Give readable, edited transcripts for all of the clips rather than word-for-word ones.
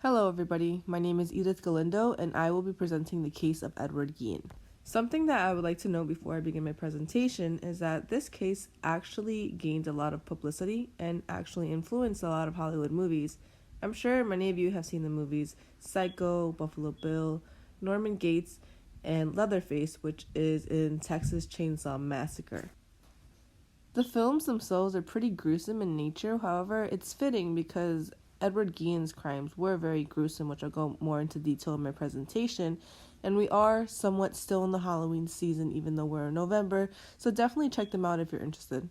Hello, everybody. My name is Edith Galindo, and I will be presenting the case of Edward Gein. Something that I would like to know before I begin my presentation is that this case actually gained a lot of publicity and actually influenced a lot of Hollywood movies. I'm sure many of you have seen the movies Psycho, Buffalo Bill, Norman Gates, and Leatherface, which is in Texas Chainsaw Massacre. The films themselves are pretty gruesome in nature, however, it's fitting because Edward Gein's crimes were very gruesome, which I'll go more into detail in my presentation, and we are somewhat still in the Halloween season even though we're in November, so definitely check them out if you're interested.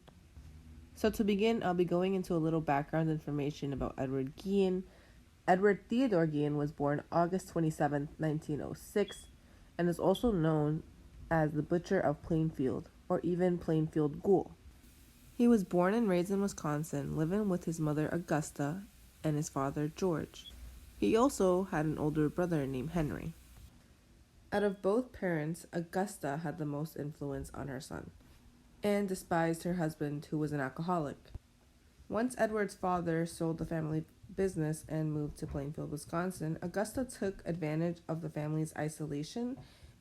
So to begin, I'll be going into a little background information about Edward Gein. Edward Theodore Gein was born August 27, 1906, and is also known as the Butcher of Plainfield, or even Plainfield Ghoul. He was born and raised in Wisconsin, living with his mother Augusta and his father George. He also had an older brother named Henry. Out of both parents, Augusta had the most influence on her son, and despised her husband, who was an alcoholic. Once Edward's father sold the family business and moved to Plainfield, Wisconsin, Augusta took advantage of the family's isolation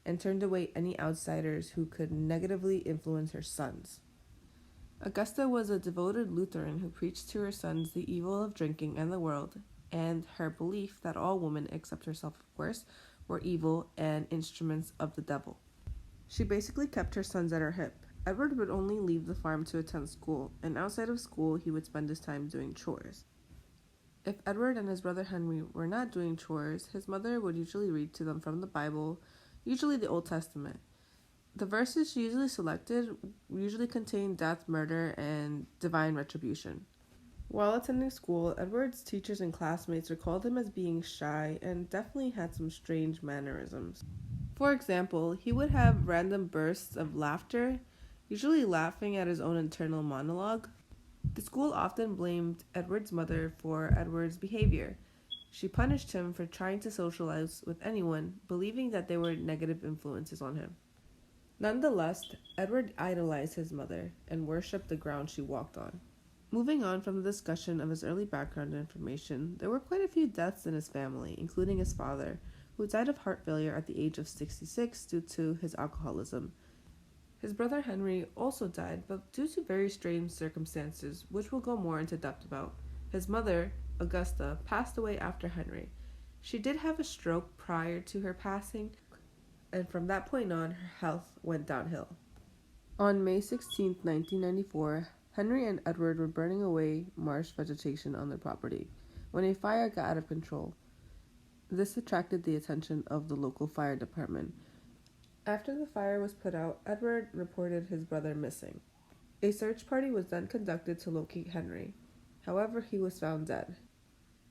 and turned away any outsiders who could negatively influence her sons. Augusta was a devoted Lutheran who preached to her sons the evil of drinking and the world, and her belief that all women, except herself of course, were evil and instruments of the devil. She basically kept her sons at her hip. Edward would only leave the farm to attend school, and outside of school he would spend his time doing chores. If Edward and his brother Henry were not doing chores, his mother would usually read to them from the Bible, usually the Old Testament. The verses she usually selected usually contained death, murder, and divine retribution. While attending school, Edward's teachers and classmates recalled him as being shy and definitely had some strange mannerisms. For example, he would have random bursts of laughter, usually laughing at his own internal monologue. The school often blamed Edward's mother for Edward's behavior. She punished him for trying to socialize with anyone, believing that they were negative influences on him. Nonetheless, Edward idolized his mother and worshipped the ground she walked on. Moving on from the discussion of his early background information, there were quite a few deaths in his family, including his father, who died of heart failure at the age of 66 due to his alcoholism. His brother Henry also died, but due to very strange circumstances, which we'll go more into depth about. His mother, Augusta, passed away after Henry. She did have a stroke prior to her passing, and from that point on, her health went downhill. On May 16, 1994, Henry and Edward were burning away marsh vegetation on their property when a fire got out of control. This attracted the attention of the local fire department. After the fire was put out, Edward reported his brother missing. A search party was then conducted to locate Henry. However, he was found dead.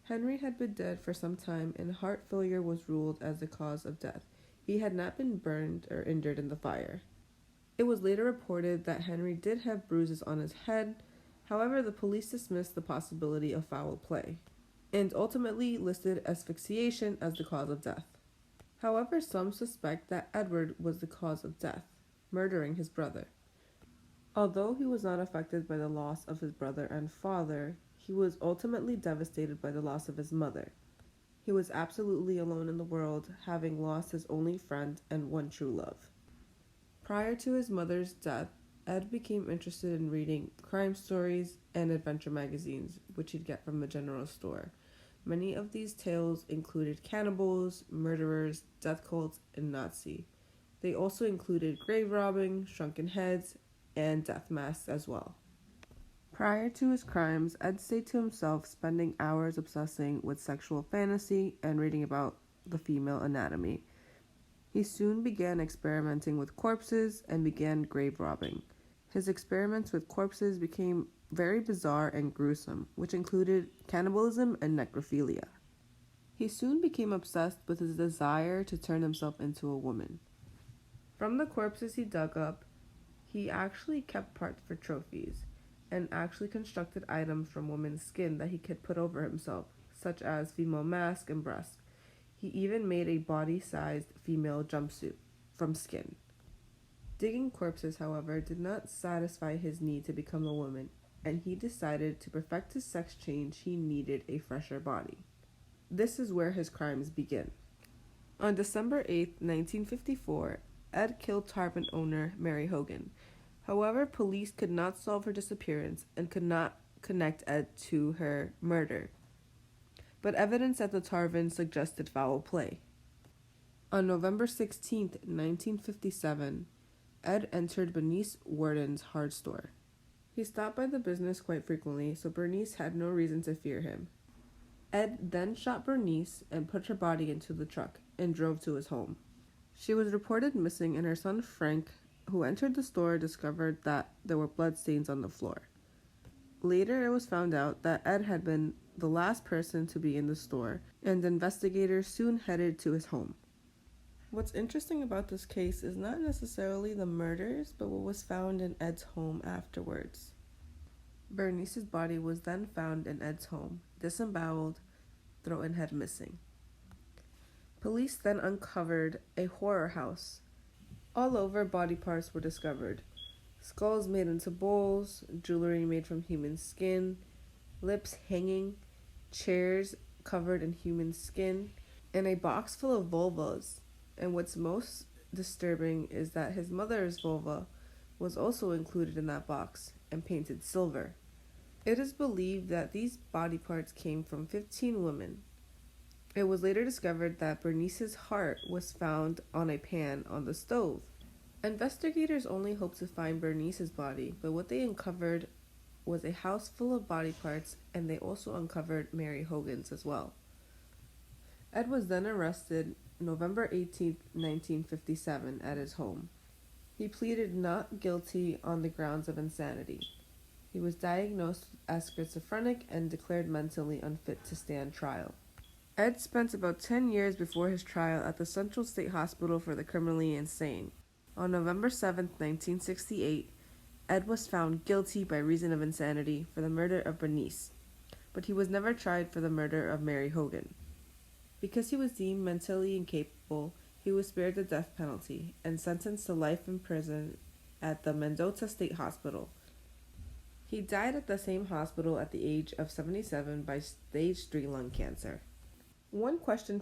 Henry had been dead for some time, and heart failure was ruled as the cause of death. He had not been burned or injured in the fire. It was later reported that Henry did have bruises on his head. However, the police dismissed the possibility of foul play and ultimately listed asphyxiation as the cause of death. However, some suspect that Edward was the cause of death, murdering his brother. Although he was not affected by the loss of his brother and father, he was ultimately devastated by the loss of his mother. He was absolutely alone in the world, having lost his only friend and one true love. Prior to his mother's death, Ed became interested in reading crime stories and adventure magazines, which he'd get from the general store. Many of these tales included cannibals, murderers, death cults, and Nazi. They also included grave robbing, shrunken heads, and death masks as well. Prior to his crimes, Ed stayed to himself, spending hours obsessing with sexual fantasy and reading about the female anatomy. He soon began experimenting with corpses and began grave robbing. His experiments with corpses became very bizarre and gruesome, which included cannibalism and necrophilia. He soon became obsessed with his desire to turn himself into a woman. From the corpses he dug up, he actually kept parts for trophies, and actually constructed items from women's skin that he could put over himself, such as female mask and breasts. He even made a body-sized female jumpsuit from skin. Digging corpses, however, did not satisfy his need to become a woman, and he decided to perfect his sex change he needed a fresher body. This is where his crimes begin. On December 8, 1954, Ed killed Tarpon owner Mary Hogan. However, police could not solve her disappearance and could not connect Ed to her murder. But evidence at the Tarvin suggested foul play. On November 16, 1957, Ed entered Bernice Warden's hard store. He stopped by the business quite frequently, so Bernice had no reason to fear him. Ed then shot Bernice and put her body into the truck and drove to his home. She was reported missing, and her son Frank, who entered the store, discovered that there were bloodstains on the floor. Later, it was found out that Ed had been the last person to be in the store, and investigators soon headed to his home. What's interesting about this case is not necessarily the murders, but what was found in Ed's home afterwards. Bernice's body was then found in Ed's home, disemboweled, throat and head missing. Police then uncovered a horror house. All over, body parts were discovered. Skulls made into bowls, jewelry made from human skin, lips hanging, chairs covered in human skin, and a box full of vulvas. And what's most disturbing is that his mother's vulva was also included in that box and painted silver. It is believed that these body parts came from 15 women. It was later discovered that Bernice's heart was found on a pan on the stove. Investigators only hoped to find Bernice's body, but what they uncovered was a house full of body parts, and they also uncovered Mary Hogan's as well. Ed was then arrested November 18, 1957, at his home. He pleaded not guilty on the grounds of insanity. He was diagnosed as schizophrenic and declared mentally unfit to stand trial. Ed spent about 10 years before his trial at the Central State Hospital for the Criminally Insane. On November 7, 1968, Ed was found guilty by reason of insanity for the murder of Bernice, but he was never tried for the murder of Mary Hogan. Because he was deemed mentally incapable, he was spared the death penalty and sentenced to life in prison at the Mendota State Hospital. He died at the same hospital at the age of 77 by stage 3 lung cancer. One question